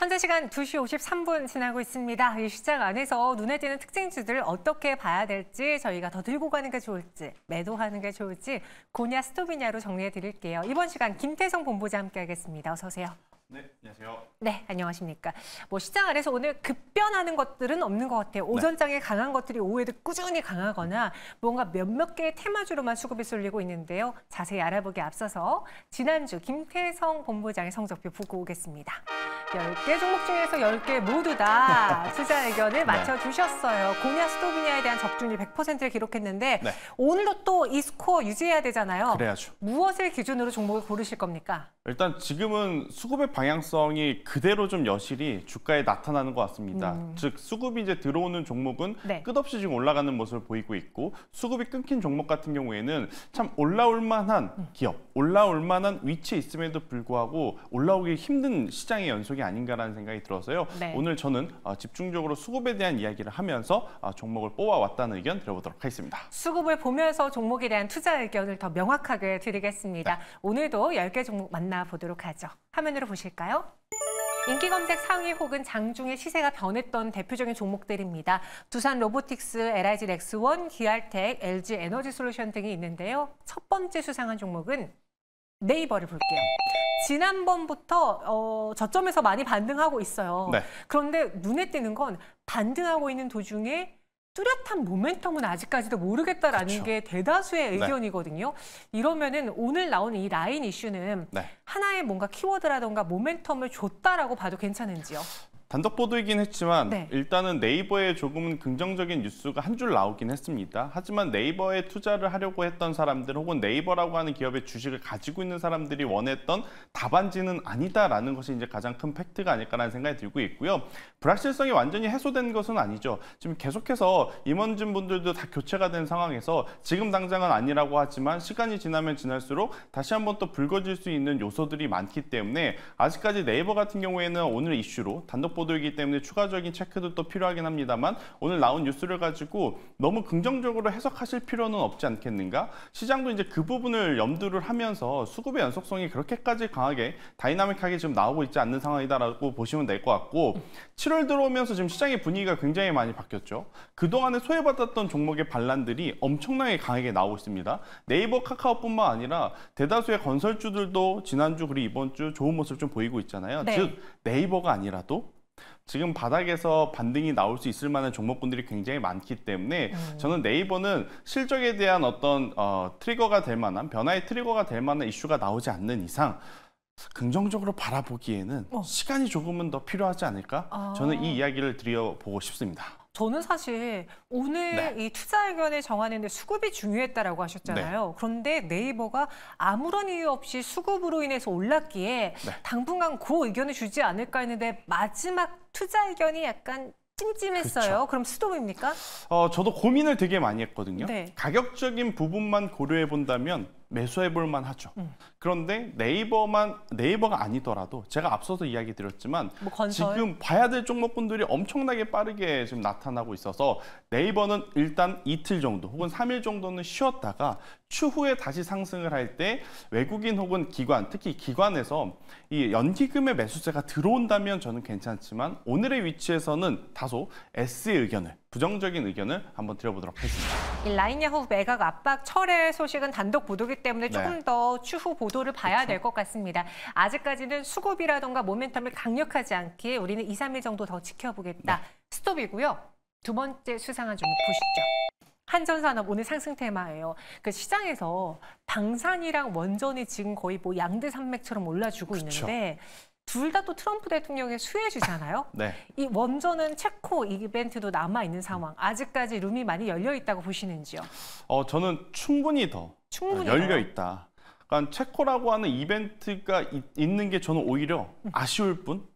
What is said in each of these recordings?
현재 시간 2시 53분 지나고 있습니다. 이 시장 안에서 눈에 띄는 특징주들 어떻게 봐야 될지 저희가 더 들고 가는 게 좋을지 매도하는 게 좋을지 고냐 스톱이냐로 정리해 드릴게요. 이번 시간 김태성 본부장 함께하겠습니다. 어서 오세요. 네, 안녕하세요. 네, 안녕하십니까. 시장 안에서 오늘 급변하는 것들은 없는 것 같아요. 오전장에 강한 것들이 오후에도 꾸준히 강하거나 뭔가 몇몇 개의 테마주로만 수급이 쏠리고 있는데요. 자세히 알아보기 앞서서 지난주 김태성 본부장의 성적표 보고 오겠습니다. 10개 종목 중에서 10개 모두 다 투자 의견을 맞춰주셨어요. 고냐 스톱이냐에 대한 적중률 100%를 기록했는데 오늘도 또 이 스코어 유지해야 되잖아요. 그래야죠. 무엇을 기준으로 종목을 고르실 겁니까? 일단 지금은 수급의 방향성이 그대로 좀 여실히 주가에 나타나는 것 같습니다. 즉 수급이 이제 들어오는 종목은 끝없이 지금 올라가는 모습을 보이고 있고 수급이 끊긴 종목 같은 경우에는 참 올라올 만한 기업, 올라올 만한 위치에 있음에도 불구하고 올라오기 힘든 시장의 연속이 아닌가라는 생각이 들어서요. 오늘 저는 집중적으로 수급에 대한 이야기를 하면서 종목을 뽑아왔다는 의견 드려보도록 하겠습니다. 수급을 보면서 종목에 대한 투자 의견을 더 명확하게 드리겠습니다. 오늘도 10개 종목 만나보도록 하죠. 화면으로 보실까요? 인기 검색 상위 혹은 장중에 시세가 변했던 대표적인 종목들입니다. 두산 로보틱스, LIG 넥스원, 기알텍, LG 에너지 솔루션 등이 있는데요. 첫 번째 수상한 종목은 네이버를 볼게요. 지난번부터 저점에서 많이 반등하고 있어요. 그런데 눈에 띄는 건 반등하고 있는 도중에 뚜렷한 모멘텀은 아직까지도 모르겠다라는 게 대다수의 의견이거든요. 이러면은 오늘 나오는 이 라인 이슈는 하나의 뭔가 키워드라던가 모멘텀을 줬다라고 봐도 괜찮은지요? 단독 보도이긴 했지만 일단은 네이버에 조금은 긍정적인 뉴스가 한 줄 나오긴 했습니다. 하지만 네이버에 투자를 하려고 했던 사람들 혹은 네이버라고 하는 기업의 주식을 가지고 있는 사람들이 원했던 답안지는 아니다라는 것이 이제 가장 큰 팩트가 아닐까라는 생각이 들고 있고요. 불확실성이 완전히 해소된 것은 아니죠. 지금 계속해서 임원진 분들도 다 교체가 된 상황에서 지금 당장은 아니라고 하지만 시간이 지나면 지날수록 다시 한번 또 불거질 수 있는 요소들이 많기 때문에 아직까지 네이버 같은 경우에는 오늘 이슈로 단독 보도이기 때문에 추가적인 체크도 또 필요하긴 합니다만 오늘 나온 뉴스를 가지고 너무 긍정적으로 해석하실 필요는 없지 않겠는가? 시장도 이제 그 부분을 염두를 하면서 수급의 연속성이 그렇게까지 강하게 다이나믹하게 지금 나오고 있지 않는 상황이다라고 보시면 될 것 같고 7월 들어오면서 지금 시장의 분위기가 굉장히 많이 바뀌었죠. 그동안에 소외받았던 종목의 반란들이 엄청나게 강하게 나오고 있습니다. 네이버, 카카오뿐만 아니라 대다수의 건설주들도 지난주 그리고 이번 주 좋은 모습 좀 보이고 있잖아요. 즉 네이버가 아니라도 지금 바닥에서 반등이 나올 수 있을 만한 종목군들이 굉장히 많기 때문에 저는 네이버는 실적에 대한 어떤 트리거가 될 만한 변화의 트리거가 될 만한 이슈가 나오지 않는 이상 긍정적으로 바라보기에는 시간이 조금은 더 필요하지 않을까? 저는 이 이야기를 드려보고 싶습니다. 저는 사실 오늘 이 투자 의견을 정하는데 수급이 중요했다라고 하셨잖아요. 그런데 네이버가 아무런 이유 없이 수급으로 인해서 올랐기에 당분간 그 의견을 주지 않을까 했는데 마지막 투자 의견이 약간 찜찜했어요. 그럼 스톱입니까? 저도 고민을 되게 많이 했거든요. 가격적인 부분만 고려해 본다면 매수해 볼 만하죠. 그런데 네이버가 아니더라도 제가 앞서서 이야기 드렸지만 지금 봐야 될 종목군들이 엄청나게 빠르게 지금 나타나고 있어서 네이버는 일단 이틀 정도 혹은 3일 정도는 쉬었다가 추후에 다시 상승을 할 때 외국인 혹은 기관, 특히 기관에서 이 연기금의 매수세가 들어온다면 저는 괜찮지만 오늘의 위치에서는 다소 S의 의견을 부정적인 의견을 한번 드려보도록 하겠습니다. 이 라인야후 매각 압박 철회 소식은 단독 보도기 때문에 조금 더 추후 보도를 봐야 될 것 같습니다. 아직까지는 수급이라던가 모멘텀을 강력하지 않게 우리는 2, 3일 정도 더 지켜보겠다. 스톱이고요. 두 번째 수상한 종목 보시죠. 한전산업 오늘 상승 테마예요. 그 시장에서 방산이랑 원전이 지금 거의 뭐 양대 산맥처럼 올라주고 있는데 둘 다 또 트럼프 대통령의 수혜주잖아요. 이 원전은 체코 이벤트도 남아있는 상황. 아직까지 룸이 많이 열려있다고 보시는지요? 저는 충분히 더 열려있다. 그러니까 체코라고 하는 이벤트가 있는 게 저는 오히려 아쉬울 뿐.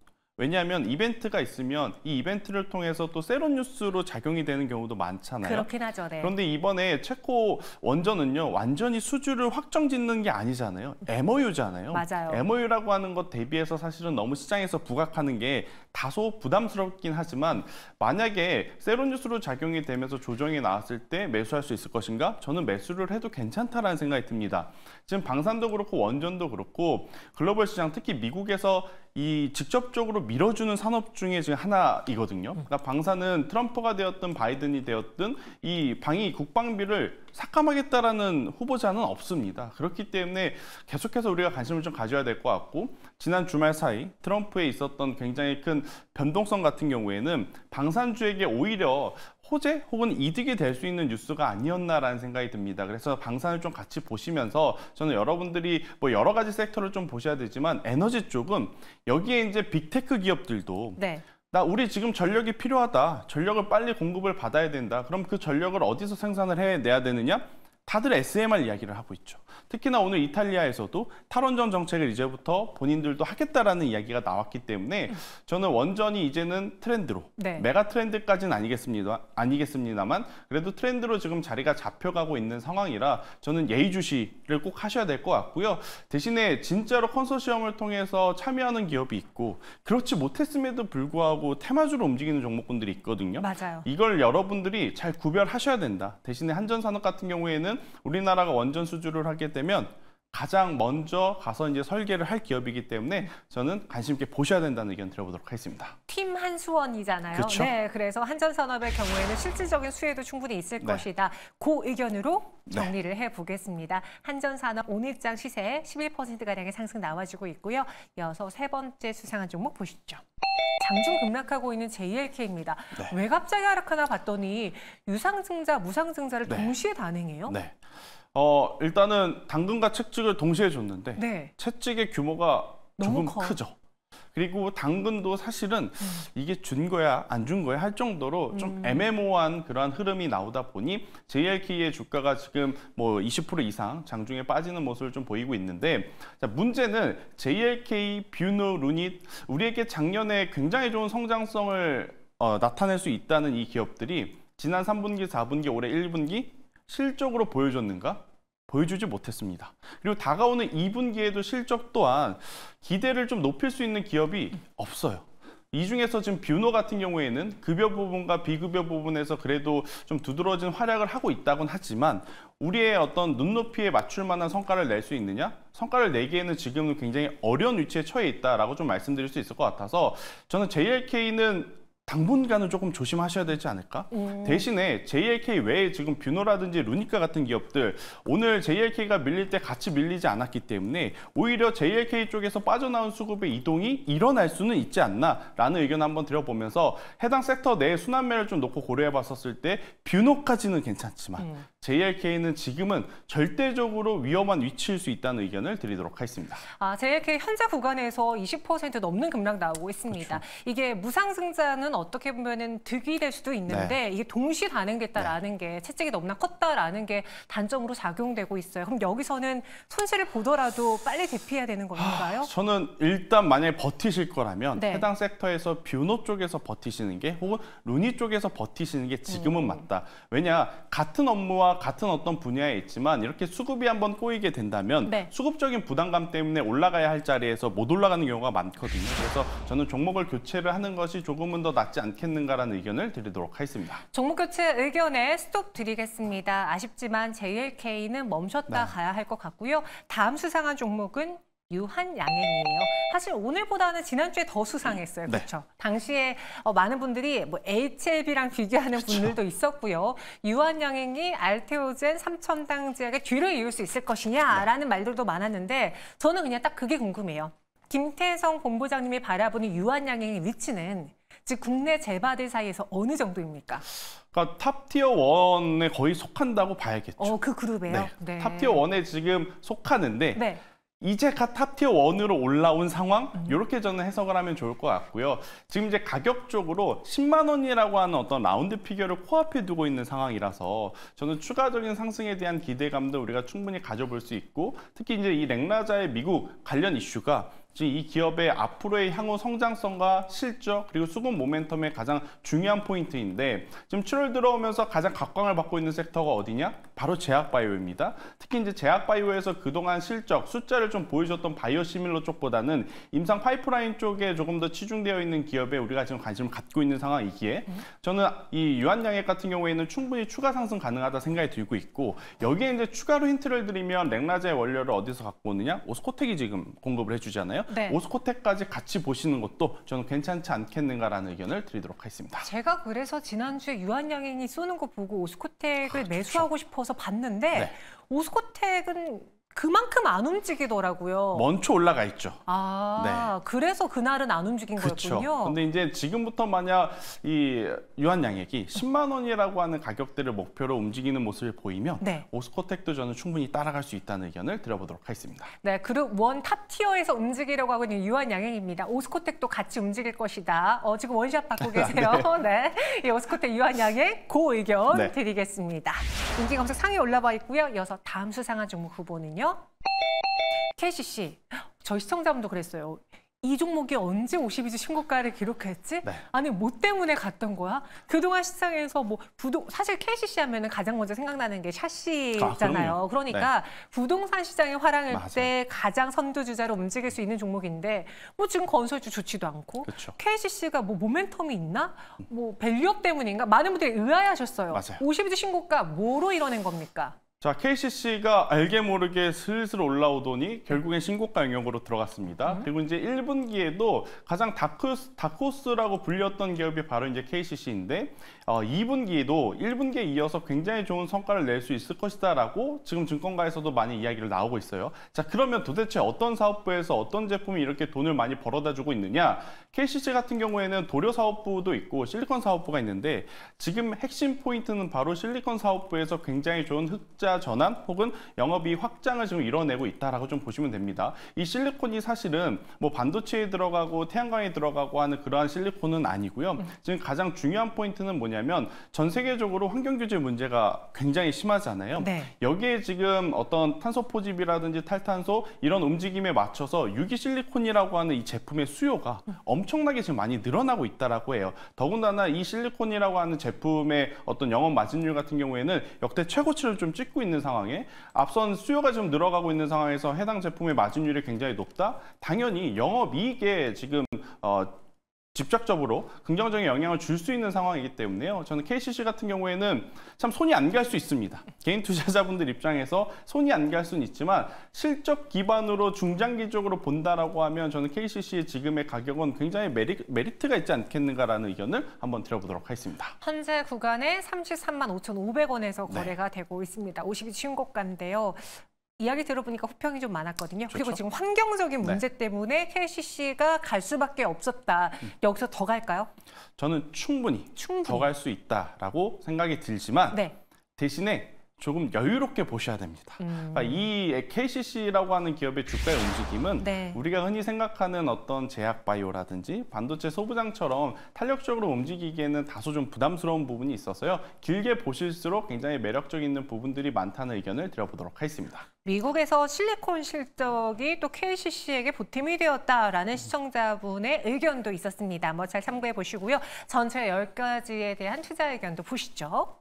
왜냐하면 이벤트가 있으면 이 이벤트를 통해서 또 세로뉴스로 작용이 되는 경우도 많잖아요. 그렇긴 하죠. 그런데 이번에 체코 원전은요 완전히 수주를 확정짓는 게 아니잖아요. MOU잖아요. 맞아요. MOU라고 하는 것 대비해서 사실은 너무 시장에서 부각하는 게 다소 부담스럽긴 하지만 만약에 세로뉴스로 작용이 되면서 조정이 나왔을 때 매수할 수 있을 것인가? 저는 매수를 해도 괜찮다라는 생각이 듭니다. 지금 방산도 그렇고 원전도 그렇고 글로벌 시장 특히 미국에서 이 직접적으로 밀어주는 산업 중에 지금 하나이거든요. 그러니까 방사는 트럼프가 되었든 바이든이 되었든 이 방위 국방비를 삭감하겠다라는 후보자는 없습니다. 그렇기 때문에 계속해서 우리가 관심을 좀 가져야 될 것 같고, 지난 주말 사이 트럼프에 있었던 굉장히 큰 변동성 같은 경우에는 방산주에게 오히려 호재 혹은 이득이 될 수 있는 뉴스가 아니었나라는 생각이 듭니다. 그래서 방산을 좀 같이 보시면서 저는 여러분들이 뭐 여러 가지 섹터를 좀 보셔야 되지만 에너지 쪽은 여기에 이제 빅테크 기업들도 네. 우리 지금 전력이 필요하다. 전력을 빨리 공급을 받아야 된다. 그럼 그 전력을 어디서 생산을 해내야 되느냐? 다들 SMR 이야기를 하고 있죠. 특히나 오늘 이탈리아에서도 탈원전 정책을 이제부터 본인들도 하겠다라는 이야기가 나왔기 때문에 저는 원전이 이제는 트렌드로, 네. 메가 트렌드까지는 아니겠습니다만 그래도 트렌드로 지금 자리가 잡혀가고 있는 상황이라 저는 예의주시를 꼭 하셔야 될 것 같고요. 대신에 진짜로 컨소시엄을 통해서 참여하는 기업이 있고 그렇지 못했음에도 불구하고 테마주로 움직이는 종목군들이 있거든요. 맞아요. 이걸 여러분들이 잘 구별하셔야 된다. 대신에 한전산업 같은 경우에는 우리나라가 원전 수주를 하게 되면 가장 먼저 가서 이제 설계를 할 기업이기 때문에 저는 관심 있게 보셔야 된다는 의견 드려보도록 하겠습니다. 팀 한수원이잖아요. 그렇죠? 네, 그래서 한전산업의 경우에는 실질적인 수혜도 충분히 있을 것이다. 그 의견으로 정리를 해보겠습니다. 한전산업 오늘장 시세 11%가량의 상승 나와주고 있고요. 이어서 세 번째 수상한 종목 보시죠. 장중 급락하고 있는 JLK입니다. 네. 왜 갑자기 하락하나 봤더니 유상증자, 무상증자를 동시에 단행해요? 네. 일단은 당근과 채찍을 동시에 줬는데 채찍의 규모가 조금 크죠. 그리고 당근도 사실은 이게 준 거야 안 준 거야 할 정도로 좀 애매모호한 그러한 흐름이 나오다 보니 JLK의 주가가 지금 뭐 20% 이상 장중에 빠지는 모습을 좀 보이고 있는데, 자, 문제는 JLK, 뷰노, 루닛 우리에게 작년에 굉장히 좋은 성장성을 나타낼 수 있다는 이 기업들이 지난 3분기, 4분기, 올해 1분기 실적으로 보여줬는가? 보여주지 못했습니다. 그리고 다가오는 2분기에도 실적 또한 기대를 좀 높일 수 있는 기업이 없어요. 이 중에서 지금 뷰노 같은 경우에는 급여 부분과 비급여 부분에서 그래도 좀 두드러진 활약을 하고 있다곤 하지만 우리의 어떤 눈높이에 맞출 만한 성과를 낼 수 있느냐? 성과를 내기에는 지금은 굉장히 어려운 위치에 처해 있다라고 좀 말씀드릴 수 있을 것 같아서 저는 JLK는 당분간은 조금 조심하셔야 되지 않을까? 대신에 JLK 외에 지금 뷰노라든지 루니카 같은 기업들 오늘 JLK가 밀릴 때 같이 밀리지 않았기 때문에 오히려 JLK 쪽에서 빠져나온 수급의 이동이 일어날 수는 있지 않나라는 의견 한번 드려보면서 해당 섹터 내 순환매를 좀 놓고 고려해봤었을 때 뷰노까지는 괜찮지만 JLK는 지금은 절대적으로 위험한 위치일 수 있다는 의견을 드리도록 하겠습니다. JLK 현재 구간에서 20% 넘는 급락 나오고 있습니다. 그렇죠. 이게 무상증자는 어떻게 보면은 득이 될 수도 있는데 이게 동시 단행됐다라는 게 채찍이 너무나 컸다라는 게 단점으로 작용되고 있어요. 그럼 여기서는 손실을 보더라도 빨리 대피해야 되는 건가요? 저는 일단 만약에 버티실 거라면 해당 섹터에서 뷰노 쪽에서 버티시는 게 혹은 루니 쪽에서 버티시는 게 지금은 맞다. 왜냐? 같은 업무와 같은 어떤 분야에 있지만 이렇게 수급이 한번 꼬이게 된다면 수급적인 부담감 때문에 올라가야 할 자리에서 못 올라가는 경우가 많거든요. 그래서 저는 종목을 교체를 하는 것이 조금은 더 낫지 않겠는가라는 의견을 드리도록 하겠습니다. 종목 교체 의견에 스톱 드리겠습니다. 아쉽지만 JLK는 멈췄다 가야 할 것 같고요. 다음 수상한 종목은 유한양행이에요. 사실 오늘보다는 지난주에 더 수상했어요. 그렇죠? 당시에 많은 분들이 뭐 HLB랑 비교하는 분들도 있었고요. 유한양행이 알테오젠 3,000당 제약의 뒤를 이을 수 있을 것이냐라는 말들도 많았는데 저는 그냥 딱 그게 궁금해요. 김태성 본부장님이 바라보는 유한양행의 위치는 즉 국내 제바들 사이에서 어느 정도입니까? 그러니까 탑티어 1에 거의 속한다고 봐야겠죠. 그 그룹에요? 탑티어 1에 지금 속하는데 이제 갓 탑티어 1으로 올라온 상황? 이렇게 저는 해석을 하면 좋을 것 같고요. 지금 이제 가격적으로 10만 원이라고 하는 어떤 라운드 피겨를 코앞에 두고 있는 상황이라서 저는 추가적인 상승에 대한 기대감도 우리가 충분히 가져볼 수 있고 특히 이제 이 렉라자의 미국 관련 이슈가 지금 이 기업의 앞으로의 향후 성장성과 실적 그리고 수급 모멘텀의 가장 중요한 포인트인데 지금 7월 들어오면서 가장 각광을 받고 있는 섹터가 어디냐? 바로 제약바이오입니다. 특히 이제 제약바이오에서 그동안 실적, 숫자를 좀 보여줬던 바이오시밀러 쪽보다는 임상 파이프라인 쪽에 조금 더 치중되어 있는 기업에 우리가 지금 관심을 갖고 있는 상황이기에 저는 이 유한양액 같은 경우에는 충분히 추가 상승 가능하다 생각이 들고 있고 여기에 이제 추가로 힌트를 드리면 렉라자의 원료를 어디서 갖고 오느냐? 오스코텍이 지금 공급을 해주잖아요. 네. 오스코텍까지 같이 보시는 것도 저는 괜찮지 않겠는가라는 의견을 드리도록 하겠습니다. 제가 그래서 지난주에 유한양행이 쏘는 거 보고 오스코텍을 매수하고 싶어서 봤는데 네. 오스코텍은 그만큼 안 움직이더라고요. 먼저 올라가 있죠. 아, 그래서 그날은 안 움직인 그렇죠. 거였군요. 근데 이제 지금부터 만약 이 유한양액이 10만 원이라고 하는 가격대를 목표로 움직이는 모습을 보이면 네. 오스코텍도 저는 충분히 따라갈 수 있다는 의견을 드려보도록 하겠습니다. 네, 그룹 원 탑 티어에서 움직이려고 하고 있는 유한양행입니다. 오스코텍도 같이 움직일 것이다. 지금 원샷 받고 계세요. 네, 이 오스코텍 유한양행 고 의견 네. 드리겠습니다. 인기 검색 상위에 올라와 있고요. 이어서 다음 수상한 종목 후보는요. KCC. 저희 시청자분도 그랬어요. 이 종목이 언제 52주 신고가를 기록했지? 네. 아니 뭐 때문에 갔던 거야? 그동안 시장에서 뭐 사실 KCC 하면은 가장 먼저 생각나는 게 샤시잖아요. 그러니까 부동산 시장의 화랑일 맞아요. 때 가장 선두주자로 움직일 수 있는 종목인데 뭐 지금 건설주 좋지도 않고 그렇죠. KCC가 뭐 모멘텀이 있나? 뭐 밸류업 때문인가? 많은 분들이 의아해하셨어요. 맞아요. 52주 신고가 뭐로 이뤄낸 겁니까? 자, KCC가 알게 모르게 슬슬 올라오더니 결국엔 신고가 영역으로 들어갔습니다. 그리고 이제 1분기에도 가장 다크호스라고 불렸던 기업이 바로 이제 KCC인데 2분기에도 1분기에 이어서 굉장히 좋은 성과를 낼 수 있을 것이다라고 지금 증권가에서도 많이 이야기를 나오고 있어요. 자, 그러면 도대체 어떤 사업부에서 어떤 제품이 이렇게 돈을 많이 벌어다 주고 있느냐? KCC 같은 경우에는 도료 사업부도 있고 실리콘 사업부가 있는데 지금 핵심 포인트는 바로 실리콘 사업부에서 굉장히 좋은 흑자 전환 혹은 영업이익 확장을 지금 이뤄내고 있다라고 좀 보시면 됩니다. 이 실리콘이 사실은 뭐 반도체에 들어가고 태양광에 들어가고 하는 그러한 실리콘은 아니고요. 지금 가장 중요한 포인트는 뭐냐면 전 세계적으로 환경 규제 문제가 굉장히 심하잖아요. 네. 여기에 지금 어떤 탄소 포집이라든지 탈탄소 이런 움직임에 맞춰서 유기 실리콘이라고 하는 이 제품의 수요가 엄청나게 지금 많이 늘어나고 있다라고 해요. 더군다나 이 실리콘이라고 하는 제품의 어떤 영업 마진율 같은 경우에는 역대 최고치를 좀 찍고 있는 상황에 앞선 수요가 좀 늘어가고 있는 상황에서 해당 제품의 마진율이 굉장히 높다? 당연히 영업이익에 지금 직접적으로 긍정적인 영향을 줄 수 있는 상황이기 때문에요. 저는 KCC 같은 경우에는 참 손이 안 갈 수 있습니다. 개인 투자자분들 입장에서 손이 안 갈 수는 있지만 실적 기반으로 중장기적으로 본다라고 하면 저는 KCC의 지금의 가격은 굉장히 메리트가 있지 않겠는가라는 의견을 한번 드려보도록 하겠습니다. 현재 구간에 33만 5,500원에서 네. 거래가 되고 있습니다. 52주 신고가인데요. 이야기 들어보니까 호평이 좀 많았거든요. 그리고 그렇죠. 지금 환경적인 문제 네. 때문에 KCC가 갈 수밖에 없었다. 여기서 더 갈까요? 저는 충분히 더 갈 수 있다라고 생각이 들지만 네. 대신에 조금 여유롭게 보셔야 됩니다. 그러니까 이 KCC라고 하는 기업의 주가의 움직임은 네. 우리가 흔히 생각하는 어떤 제약바이오라든지 반도체 소부장처럼 탄력적으로 움직이기에는 다소 좀 부담스러운 부분이 있어서요. 길게 보실수록 굉장히 매력적 있는 부분들이 많다는 의견을 드려보도록 하겠습니다. 미국에서 실리콘 실적이 또 KCC에게 보탬이 되었다라는 시청자분의 의견도 있었습니다. 뭐 잘 참고해 보시고요. 전체 10가지에 대한 투자 의견도 보시죠.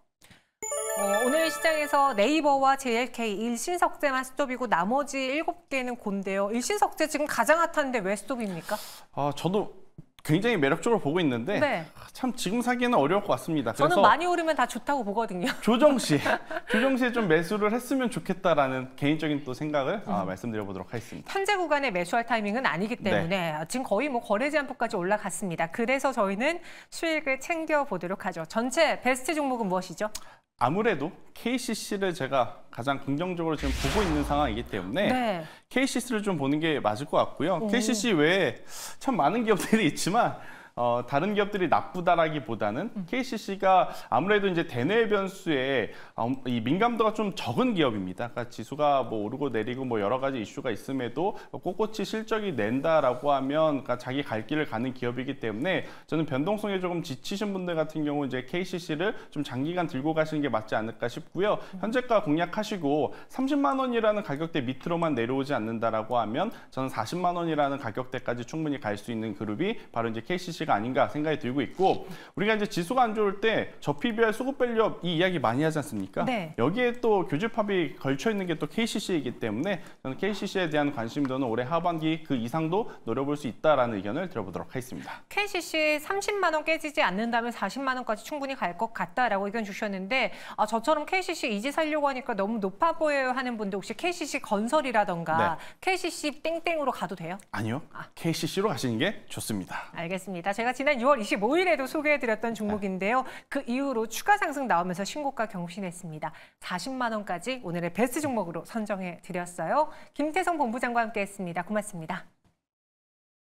오늘 시장에서 네이버와 JLK, 일신석재만 스톱이고 나머지 7개는 곤데요. 일신석재 지금 가장 핫한데 왜 스톱입니까? 저도 굉장히 매력적으로 보고 있는데 네. 참 지금 사기는 어려울 것 같습니다. 저는 그래서 많이 오르면 다 좋다고 보거든요. 조정 시에 좀 매수를 했으면 좋겠다라는 개인적인 또 생각을 말씀드려보도록 하겠습니다. 현재 구간에 매수할 타이밍은 아니기 때문에 지금 거의 뭐 거래 제한폭까지 올라갔습니다. 그래서 저희는 수익을 챙겨보도록 하죠. 전체 베스트 종목은 무엇이죠? 아무래도 KCC를 제가 가장 긍정적으로 지금 보고 있는 상황이기 때문에 네. KCC를 좀 보는 게 맞을 것 같고요. KCC 외에 참 많은 기업들이 있지만 다른 기업들이 나쁘다라기보다는 KCC가 아무래도 이제 대내 변수에 이 민감도가 좀 적은 기업입니다. 그러니까 지수가 뭐 오르고 내리고 뭐 여러 가지 이슈가 있음에도 꼿꼿이 실적이 낸다라고 하면 그러니까 자기 갈 길을 가는 기업이기 때문에 저는 변동성에 조금 지치신 분들 같은 경우 이제 KCC를 좀 장기간 들고 가시는 게 맞지 않을까 싶고요. 현재가 공략하시고 30만 원이라는 가격대 밑으로만 내려오지 않는다라고 하면 저는 40만 원이라는 가격대까지 충분히 갈 수 있는 그룹이 바로 이제 KCC 문제가 아닌가 생각이 들고 있고 우리가 이제 지수가 안 좋을 때 저PBR, 수급 밸류업 이 이야기 많이 하지 않습니까? 네. 여기에 또 교집합이 걸쳐 있는 게 또 KCC이기 때문에 저는 KCC에 대한 관심도는 올해 하반기 그 이상도 노려볼 수 있다라는 의견을 들어보도록 하겠습니다. KCC 30만 원 깨지지 않는다면 40만 원까지 충분히 갈 것 같다라고 의견 주셨는데 저처럼 KCC 이제 살려고 하니까 너무 높아 보여요 하는 분들 혹시 KCC 건설이라던가 KCC 땡땡으로 가도 돼요? 아니요. KCC로 가시는 게 좋습니다. 알겠습니다. 제가 지난 6월 25일에도 소개해드렸던 종목인데요. 그 이후로 추가 상승 나오면서 신고가 경신했습니다. 40만 원까지 오늘의 베스트 종목으로 선정해드렸어요. 김태성 본부장과 함께했습니다. 고맙습니다.